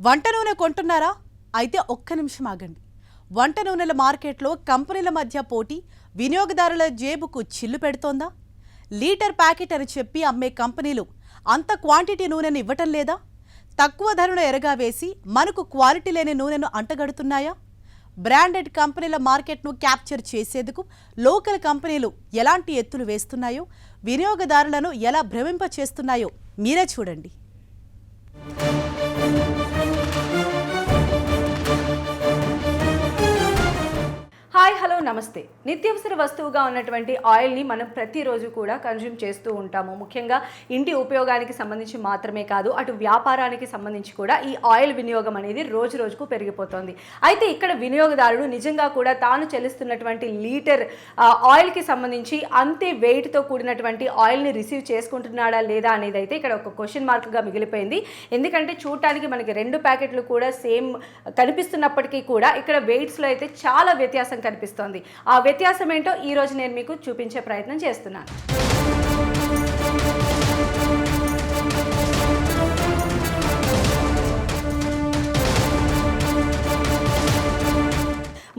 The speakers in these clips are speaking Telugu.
వంట నూనె కొంటున్నారా? అయితే ఒక్క నిమిషం ఆగండి. వంట నూనెల మార్కెట్లో కంపెనీల మధ్య పోటీ వినియోగదారుల జేబుకు చిల్లు పెడుతోందా? లీటర్ ప్యాకెట్ అని చెప్పి అమ్మే కంపెనీలు అంత క్వాంటిటీ నూనెను ఇవ్వటం లేదా? తక్కువ ధరను ఎరగా వేసి మనకు క్వాలిటీ లేని నూనెను అంటగడుతున్నాయా? బ్రాండెడ్ కంపెనీల మార్కెట్ను క్యాప్చర్ చేసేందుకు లోకల్ కంపెనీలు ఎలాంటి ఎత్తులు వేస్తున్నాయో, వినియోగదారులను ఎలా భ్రమింప చేస్తున్నాయో మీరే చూడండి. హాయ్ హలో నమస్తే. నిత్యావసర వస్తువుగా ఉన్నటువంటి ఆయిల్ని మనం ప్రతిరోజు కూడా కన్జ్యూమ్ చేస్తూ ఉంటాము. ముఖ్యంగా ఇంటి ఉపయోగానికి సంబంధించి మాత్రమే కాదు, అటు వ్యాపారానికి సంబంధించి కూడా ఈ ఆయిల్ వినియోగం అనేది రోజు రోజుకు పెరిగిపోతుంది. అయితే ఇక్కడ వినియోగదారుడు నిజంగా కూడా తాను చెల్లిస్తున్నటువంటి లీటర్ ఆయిల్కి సంబంధించి అంతే వెయిట్తో కూడినటువంటి ఆయిల్ని రిసీవ్ చేసుకుంటున్నాడా లేదా అనేది అయితే ఇక్కడ ఒక క్వశ్చన్ మార్క్గా మిగిలిపోయింది. ఎందుకంటే చూడటానికి మనకి 2 ప్యాకెట్లు కూడా సేమ్ కనిపిస్తున్నప్పటికీ కూడా ఇక్కడ వెయిట్స్లో అయితే చాలా వ్యత్యాసం కనిపిస్తోంది. ఆ వ్యత్యాసం ఏంటో ఈ రోజు నేను మీకు చూపించే ప్రయత్నం చేస్తున్నాను.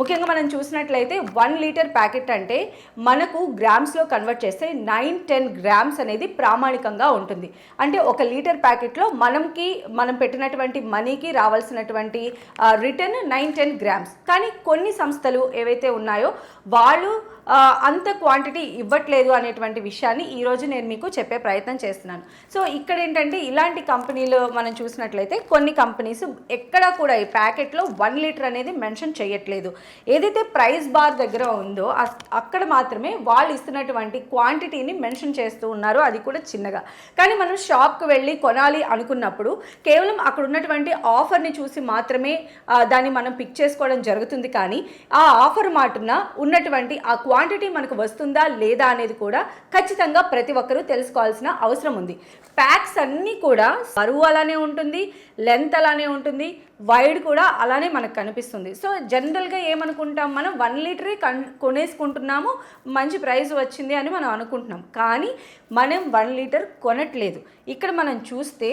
ముఖ్యంగా మనం చూసినట్లయితే 1 లీటర్ ప్యాకెట్ అంటే మనకు గ్రామ్స్లో కన్వర్ట్ చేస్తే 9-10 గ్రామ్స్ అనేది ప్రామాణికంగా ఉంటుంది. అంటే 1 లీటర్ ప్యాకెట్లో మనం పెట్టినటువంటి మనీకి రావాల్సినటువంటి రిటర్న్ 9-10 గ్రామ్స్. కానీ కొన్ని సంస్థలు ఏవైతే ఉన్నాయో వాళ్ళు అంత క్వాంటిటీ ఇవ్వట్లేదు అనేటువంటి విషయాన్ని ఈరోజు నేను మీకు చెప్పే ప్రయత్నం చేస్తున్నాను. సో ఇక్కడ ఏంటంటే ఇలాంటి కంపెనీలు మనం చూసినట్లయితే కొన్ని కంపెనీస్ ఎక్కడా కూడా ఈ ప్యాకెట్లో 1 లీటర్ అనేది మెన్షన్ చేయట్లేదు. ఏదైతే ప్రైస్ బార్ దగ్గర ఉందో అక్కడ మాత్రమే వాళ్ళు ఇస్తున్నటువంటి క్వాంటిటీని మెన్షన్ చేస్తూ ఉన్నారు, అది కూడా చిన్నగా. కానీ మనం షాప్కి వెళ్ళి కొనాలి అనుకున్నప్పుడు కేవలం అక్కడ ఉన్నటువంటి ఆఫర్ని చూసి మాత్రమే దాన్ని మనం పిక్ చేసుకోవడం జరుగుతుంది. కానీ ఆ ఆఫర్ మాటున ఉన్నటువంటి ఆ క్వాంటిటీ మనకు వస్తుందా లేదా అనేది కూడా ఖచ్చితంగా ప్రతి ఒక్కరూ తెలుసుకోవాల్సిన అవసరం ఉంది. ప్యాక్స్ అన్నీ కూడా బరువు అలానే ఉంటుంది, లెంత్ అలానే ఉంటుంది, వైడ్ కూడా అలానే మనకు కనిపిస్తుంది. సో జనరల్గా ఏమనుకుంటాం, మనం 1 లీటరే కొనేసుకుంటున్నాము, మంచి ప్రైస్ వచ్చింది అని మనం అనుకుంటున్నాం. కానీ మనం 1 లీటర్ కొనట్లేదు. ఇక్కడ మనం చూస్తే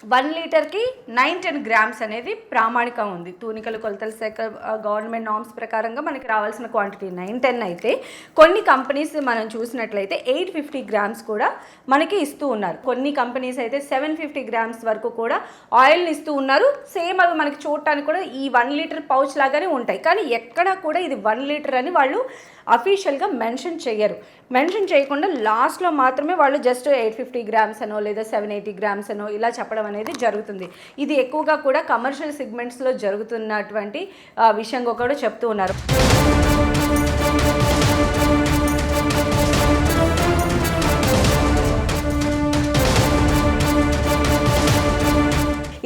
1 లీటర్కి 9-10 గ్రామ్స్ అనేది ప్రామాణికం ఉంది. తూనికలు కొలతల శాఖ గవర్నమెంట్ నామ్స్ ప్రకారంగా మనకి రావాల్సిన క్వాంటిటీ 9-10 అయితే కొన్ని కంపెనీస్ మనం చూసినట్లయితే 850 గ్రామ్స్ కూడా మనకి ఇస్తూ ఉన్నారు. కొన్ని కంపెనీస్ అయితే 750 గ్రామ్స్ వరకు కూడా ఆయిల్ని ఇస్తూ ఉన్నారు. సేమ్ అవి మనకి చూడటానికి కూడా ఈ 1 లీటర్ పౌచ్ లాగానే ఉంటాయి. కానీ ఎక్కడా కూడా ఇది 1 లీటర్ అని వాళ్ళు అఫీషియల్గా మెన్షన్ చేయరు. మెన్షన్ చేయకుండా లాస్ట్లో మాత్రమే వాళ్ళు జస్ట్ 850 గ్రామ్స్ అనో లేదా 780 గ్రామ్స్ అనో ఇలా చెప్పడం అనేది జరుగుతుంది. ఇది ఎక్కువగా కూడా కమర్షియల్ సెగ్మెంట్స్లో జరుగుతున్నటువంటి విషయంగా కూడా చెప్తూ ఉన్నారు.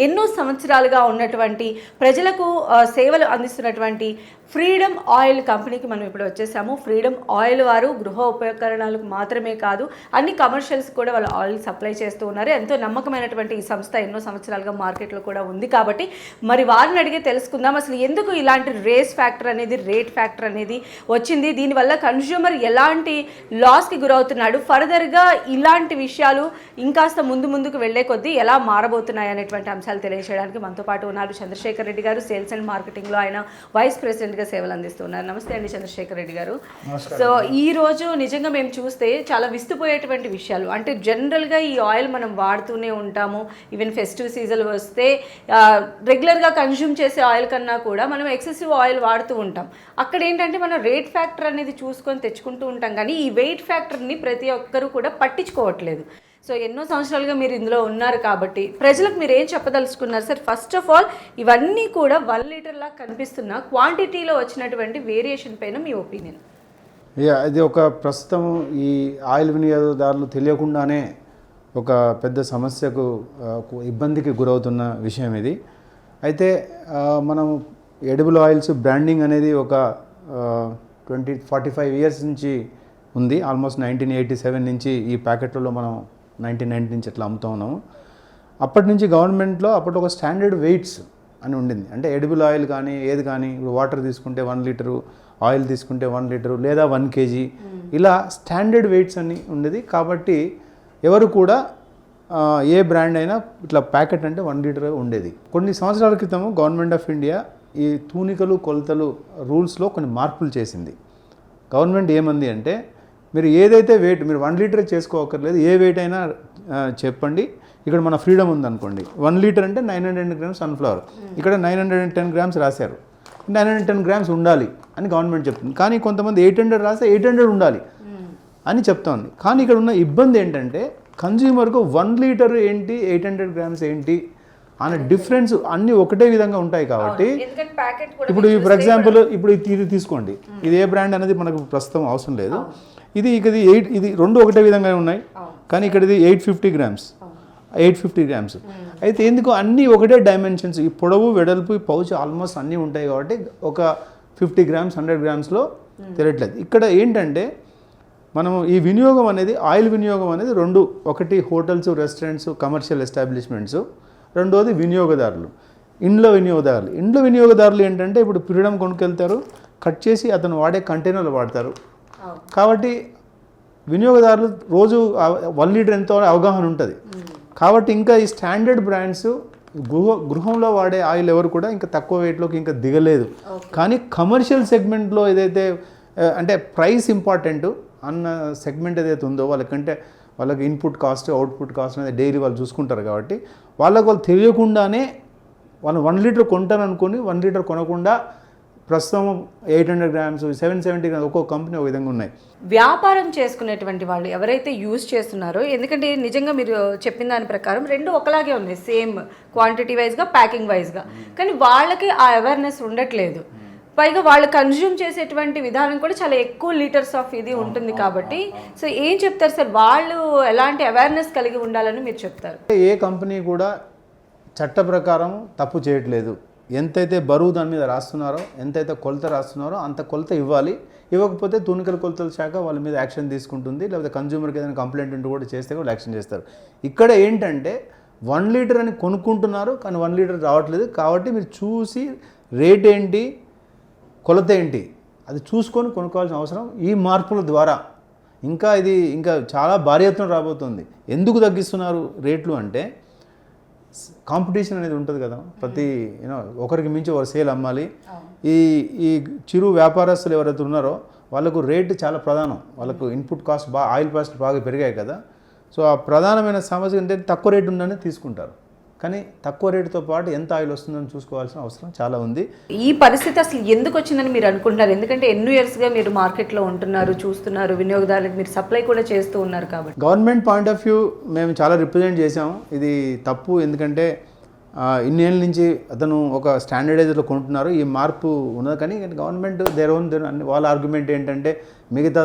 ఎన్నో సంవత్సరాలుగా ఉన్నటువంటి ప్రజలకు సేవలు అందిస్తున్నటువంటి ఫ్రీడమ్ ఆయిల్ కంపెనీకి మనం ఇప్పుడు వచ్చేసాము. ఫ్రీడమ్ ఆయిల్ వారు గృహ ఉపకరణాలకు మాత్రమే కాదు, అన్ని కమర్షియల్స్ కూడా వాళ్ళు ఆయిల్ సప్లై చేస్తూ ఉన్నారు. ఎంతో నమ్మకమైనటువంటి ఈ సంస్థ ఎన్నో సంవత్సరాలుగా మార్కెట్లో కూడా ఉంది. కాబట్టి మరి వారిని అడిగే తెలుసుకుందాం, అసలు ఎందుకు ఇలాంటి రేట్ ఫ్యాక్టర్ అనేది వచ్చింది, దీనివల్ల కన్జ్యూమర్ ఎలాంటి లాస్కి గురవుతున్నాడు, ఫర్దర్గా ఇలాంటి విషయాలు ఇంకాస్త ముందుకు వెళ్లే కొద్దీ ఎలా మారబోతున్నాయి అనేటువంటి అంశాలు తెలియజేయడానికి మనతో పాటు ఉన్నారు చంద్రశేఖర్ రెడ్డి గారు. సేల్స్ అండ్ మార్కెటింగ్లో ఆయన వైస్ ప్రెసిడెంట్గా సేవలు అందిస్తున్నారు. నమస్తే అండి చంద్రశేఖర్ రెడ్డి గారు. సో ఈ రోజు నిజంగా మేము చూస్తే చాలా విస్తుపోయేటువంటి విషయాలు, అంటే జనరల్గా ఈ ఆయిల్ మనం వాడుతూనే ఉంటాము. ఈవెన్ ఫెస్టివ్ సీజన్ వస్తే రెగ్యులర్గా కన్జ్యూమ్ చేసే ఆయిల్ కన్నా కూడా మనం ఎక్సెసివ్ ఆయిల్ వాడుతూ ఉంటాం. అక్కడ ఏంటంటే మనం రేట్ ఫ్యాక్టర్ అనేది చూసుకొని తెచ్చుకుంటూ ఉంటాం, కానీ ఈ వెయిట్ ఫ్యాక్టర్ని ప్రతి ఒక్కరూ కూడా పట్టించుకోవట్లేదు. సో ఎన్నో సంవత్సరాలుగా మీరు ఇందులో ఉన్నారు కాబట్టి ప్రజలకు మీరు ఏం చెప్పదలుచుకున్నారు సార్? ఫస్ట్ ఆఫ్ ఆల్ ఇవన్నీ కూడా 1 లీటర్లా కనిపిస్తున్న క్వాంటిటీలో వచ్చినటువంటి వేరియేషన్ పైన మీ ఒపీనియన్. ఇది ఒక ప్రస్తుతం ఈ ఆయిల్ వినియోగదారులు తెలియకుండానే ఒక పెద్ద సమస్యకు ఇబ్బందికి గురవుతున్న విషయం ఇది. అయితే మనం ఎడిబుల్ ఆయిల్స్ బ్రాండింగ్ అనేది ఒక 45 ఇయర్స్ నుంచి ఉంది. ఆల్మోస్ట్ 1987 నుంచి ఈ ప్యాకెట్లలో మనం 1990 నుంచి అట్లా అమ్ముతూ ఉన్నాము. అప్పటి నుంచి గవర్నమెంట్లో అప్పటి ఒక స్టాండర్డ్ వెయిట్స్ అని ఉండింది. అంటే ఎడిబుల్ ఆయిల్ కానీ ఏది కానీ, ఇప్పుడు వాటర్ తీసుకుంటే 1 లీటరు, ఆయిల్ తీసుకుంటే 1 లీటరు లేదా 1 kg ఇలా స్టాండర్డ్ వెయిట్స్ అని ఉండేది. కాబట్టి ఎవరు కూడా ఏ బ్రాండ్ అయినా ఇట్లా ప్యాకెట్ అంటే 1 లీటర్ ఉండేది. కొన్ని సంవత్సరాల క్రితం గవర్నమెంట్ ఆఫ్ ఇండియా ఈ తూనికలు కొలతలు రూల్స్లో కొన్ని మార్పులు చేసింది. గవర్నమెంట్ ఏమంది అంటే మీరు ఏదైతే వెయిట్ మీరు 1 లీటర్ చేసుకోవక్కర్లేదు, ఏ వెయిట్ అయినా చెప్పండి. ఇక్కడ మన ఫ్రీడమ్ ఉందనుకోండి, 1 లీటర్ అంటే 910 గ్రామ్స్ సన్ఫ్లవర్, ఇక్కడ 910 గ్రామ్స్ రాశారు, 910 గ్రామ్స్ ఉండాలి అని గవర్నమెంట్ చెప్తుంది. కానీ కొంతమంది 800 రాస్తే 800 ఉండాలి అని చెప్తోంది. కానీ ఇక్కడ ఉన్న ఇబ్బంది ఏంటంటే కన్జ్యూమర్కు 1 లీటర్ ఏంటి 800 గ్రామ్స్ ఏంటి అనే డిఫరెన్స్ అన్నీ ఒకటే విధంగా ఉంటాయి కాబట్టి ఇప్పుడు ఫర్ ఎగ్జాంపుల్ ఇప్పుడు ఇది తీసుకోండి, ఇది ఏ బ్రాండ్ అనేది మనకు ప్రస్తుతం అవసరం లేదు. ఇది ఇది రెండు ఒకటే విధంగా ఉన్నాయి, కానీ ఇక్కడ ఇది 850 గ్రామ్స్. అయితే ఎందుకు అన్నీ ఒకటే డైమెన్షన్స్, ఈ పొడవు వెడల్పు ఈ పౌచ్ ఆల్మోస్ట్ అన్నీ ఉంటాయి కాబట్టి ఒక 50 గ్రామ్స్ 100 గ్రామ్స్లో తెలియట్లేదు. ఇక్కడ ఏంటంటే మనము ఈ వినియోగం అనేది ఆయిల్ వినియోగం అనేది రెండు, ఒకటి హోటల్స్ రెస్టారెంట్స్ కమర్షియల్ ఎస్టాబ్లిష్మెంట్స్, రెండోది వినియోగదారులు ఇండ్ల వినియోగదారులు ఏంటంటే ఇప్పుడు ఫ్రీడమ్ కొనుక్కెళ్తారు, కట్ చేసి అతను వాడే కంటైనర్లు వాడతారు. కాబట్టి వినియోగదారులు రోజు 1 లీటర్ ఎంతో అవగాహన ఉంటుంది. కాబట్టి ఇంకా ఈ స్టాండర్డ్ బ్రాండ్స్ గృహంలో వాడే ఆయిల్ ఎవరు కూడా ఇంకా తక్కువ వెయిట్లోకి ఇంకా దిగలేదు. కానీ కమర్షియల్ సెగ్మెంట్లో ఏదైతే అంటే ప్రైస్ ఇంపార్టెంట్ అన్న సెగ్మెంట్ ఏదైతే ఉందో వాళ్ళకి ఇన్పుట్ కాస్ట్ అవుట్పుట్ కాస్ట్ అనేది డైలీ వాళ్ళు చూసుకుంటారు కాబట్టి వాళ్ళు తెలియకుండానే వాళ్ళు 1 లీటర్ కొంటారు అనుకుని 1 లీటర్ కొనకుండా ప్రస్తుతం 800 గ్రామ్స్ 770 గ్రామ్స్ ఒక్కొక్క కంపెనీ ఒక విధంగా ఉన్నాయి. వ్యాపారం చేసుకునేటువంటి వాళ్ళు ఎవరైతే యూజ్ చేస్తున్నారో, ఎందుకంటే నిజంగా మీరు చెప్పిన దాని ప్రకారం రెండు ఒకలాగే ఉన్నాయి, సేమ్ క్వాంటిటీ వైజ్గా ప్యాకింగ్ వైజ్గా, కానీ వాళ్ళకి ఆ అవేర్నెస్ ఉండట్లేదు. పైగా వాళ్ళు కన్జ్యూమ్ చేసేటువంటి విధానం కూడా చాలా ఎక్కువ లీటర్స్ ఆఫ్ ఇది ఉంటుంది కాబట్టి సో ఏం చెప్తారు సార్, వాళ్ళు ఎలాంటి అవేర్నెస్ కలిగి ఉండాలని మీరు చెప్తారు? ఏ కంపెనీ కూడా చట్ట ప్రకారం తప్పు చేయట్లేదు. ఎంతైతే బరువు దాని మీద రాస్తున్నారో, ఎంతైతే కొలత రాస్తున్నారో అంత కొలత ఇవ్వాలి. ఇవ్వకపోతే తూనికల కొలతల శాఖ వాళ్ళ మీద యాక్షన్ తీసుకుంటుంది, లేకపోతే కన్జ్యూమర్కి ఏదైనా కంప్లైంట్ ఉంటూ కూడా చేస్తే కూడా యాక్షన్ చేస్తారు. ఇక్కడ ఏంటంటే 1 లీటర్ అని కొనుక్కుంటున్నారు కానీ 1 లీటర్ రావట్లేదు. కాబట్టి మీరు చూసి రేట్ ఏంటి కొలత ఏంటి అది చూసుకొని కొనుక్కోవాల్సిన అవసరం ఈ మార్పుల ద్వారా ఇంకా చాలా భారీ ఎత్తున రాబోతుంది. ఎందుకు తగ్గిస్తున్నారు రేట్లు అంటే కాంపిటీషన్ అనేది ఉంటుంది కదా, ప్రతి ఒకరికి మించి ఒక సేల్ అమ్మాలి. ఈ చిరు వ్యాపారస్తులు ఎవరైతే ఉన్నారో వాళ్ళకు రేటు చాలా ప్రధానం, వాళ్ళకు ఇన్పుట్ కాస్ట్ ఆయిల్ కాస్ట్ బాగా పెరిగాయి కదా. సో ఆ ప్రధానమైన సమస్య ఏంటంటే తక్కువ రేటు ఉందని తీసుకుంటారు, కానీ తక్కువ రేటుతో పాటు ఎంత ఆయిల్ వస్తుందని చూసుకోవాల్సిన అవసరం చాలా ఉంది. ఈ పరిస్థితి అసలు ఎందుకు వచ్చిందని మీరు అనుకుంటున్నారు? ఎందుకంటే ఎన్నో ఇయర్స్గా మీరు మార్కెట్లో ఉంటున్నారు, చూస్తున్నారు, వినియోగదారులకు మీరు సప్లై కూడా చేస్తూ ఉన్నారు కాబట్టి. గవర్నమెంట్ పాయింట్ ఆఫ్ వ్యూ మేము చాలా రిప్రజెంట్ చేసాము, ఇది తప్పు. ఎందుకంటే ఇన్నేళ్ళ నుంచి అతను ఒక స్టాండర్డైజర్లో కొంటున్నారు, ఈ మార్పు ఉన్నది. కానీ గవర్నమెంట్ వాళ్ళ ఆర్గ్యుమెంట్ ఏంటంటే మిగతా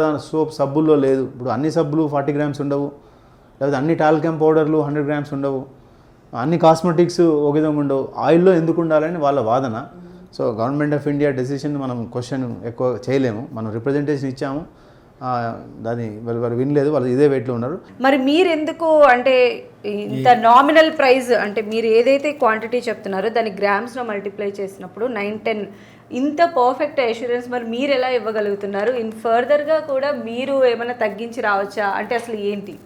సబ్బుల్లో లేదు. ఇప్పుడు అన్ని సబ్బులు 40 గ్రామ్స్ ఉండవు, లేకపోతే అన్ని టాల్కమ్ పౌడర్లు 100 గ్రామ్స్ ఉండవు, అన్ని కాస్మెటిక్స్ ఒక విధంగా ఉండవు, ఆయిల్లో ఎందుకు ఉండాలని వాళ్ళ వాదన. So government of India decision మనం క్వశ్చన్ ఎక్కువ చేయలేము. మనం రిప్రజెంటేషన్ ఇచ్చాము, దాన్ని వాళ్ళు వినలేదు, వాళ్ళు ఇదే వెయిట్లో ఉన్నారు. మరి మీరు ఎందుకు అంటే ఇంత నామినల్ ప్రైస్ అంటే మీరు ఏదైతే క్వాంటిటీ చెప్తున్నారో దాన్ని గ్రామ్స్లో మల్టిప్లై చేసినప్పుడు 9-10 ఇంత పర్ఫెక్ట్ అష్యూరెన్స్ మరి మీరు ఎలా ఇవ్వగలుగుతున్నారు? ఇన్ ఫర్దర్గా కూడా మీరు ఏమైనా తగ్గించి రావచ్చా అంటే అసలు ఏంటి?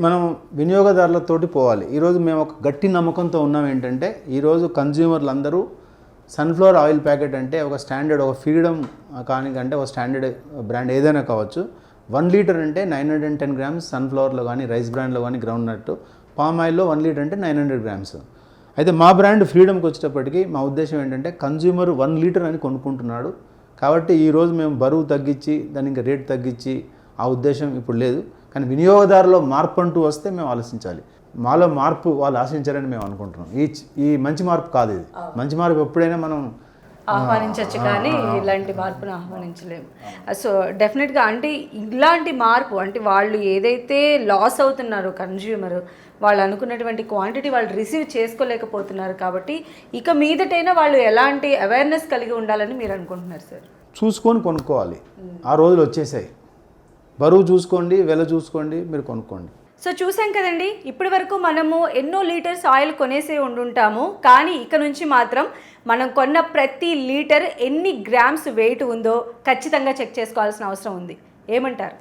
మనం వినియోగదారులతోటి పోవాలి. ఈరోజు మేము ఒక గట్టి నమ్మకంతో ఉన్నాం ఏంటంటే ఈరోజు కన్జ్యూమర్లు అందరూ సన్ఫ్లవర్ ఆయిల్ ప్యాకెట్ అంటే ఒక స్టాండర్డ్, ఒక ఫ్రీడమ్ కానీ అంటే ఒక స్టాండర్డ్ బ్రాండ్ ఏదైనా కావచ్చు, 1 లీటర్ అంటే 910 గ్రామ్స్ సన్ఫ్లవర్లో కానీ రైస్ బ్రాండ్లో కానీ గ్రౌండ్ నట్, పామ్ ఆయిల్లో 1 లీటర్ అంటే 900 గ్రామ్స్. అయితే మా బ్రాండ్ ఫ్రీడమ్కి వచ్చేటప్పటికి మా ఉద్దేశం ఏంటంటే కన్జ్యూమర్ 1 లీటర్ అని కొనుక్కుంటున్నాడు కాబట్టి ఈరోజు మేము బరువు తగ్గించి దాని ఇంకా రేట్ తగ్గించి ఆ ఉద్దేశం ఇప్పుడు లేదు. కానీ వినియోగదారులో మార్పు అంటూ వస్తే మేము ఆలోచించాలి. మాలో మార్పు వాళ్ళు ఆశించారని మేము అనుకుంటున్నాం. ఈ మంచి మార్పు కాదు, ఇది మంచి మార్పు ఎప్పుడైనా మనం ఆహ్వానించవచ్చు కానీ ఇలాంటి మార్పును ఆహ్వానించలేము. సో డెఫినెట్గా అంటే ఇలాంటి మార్పు అంటే వాళ్ళు ఏదైతే లాస్ అవుతున్నారో కన్జ్యూమర్, వాళ్ళు అనుకున్నటువంటి క్వాంటిటీ వాళ్ళు రిసీవ్ చేసుకోలేకపోతున్నారు కాబట్టి ఇక మీదటైనా వాళ్ళు ఎలాంటి అవేర్నెస్ కలిగి ఉండాలని మీరు అనుకుంటున్నారు సార్? చూసుకొని కొనుక్కోవాలి. ఆ రోజులు వచ్చేసాయి, బరువు చూసుకోండి, వెల చూసుకోండి, మీరు కొనుక్కోండి. సో చూసాం కదండి, ఇప్పటి వరకు మనము ఎన్నో లీటర్స్ ఆయిల్ కొనేసే ఉండుంటాము, కానీ ఇక నుంచి మాత్రం మనం కొన్న ప్రతి లీటర్ ఎన్ని గ్రామ్స్ వెయిట్ ఉందో ఖచ్చితంగా చెక్ చేసుకోవాల్సిన అవసరం ఉంది. ఏమంటారు?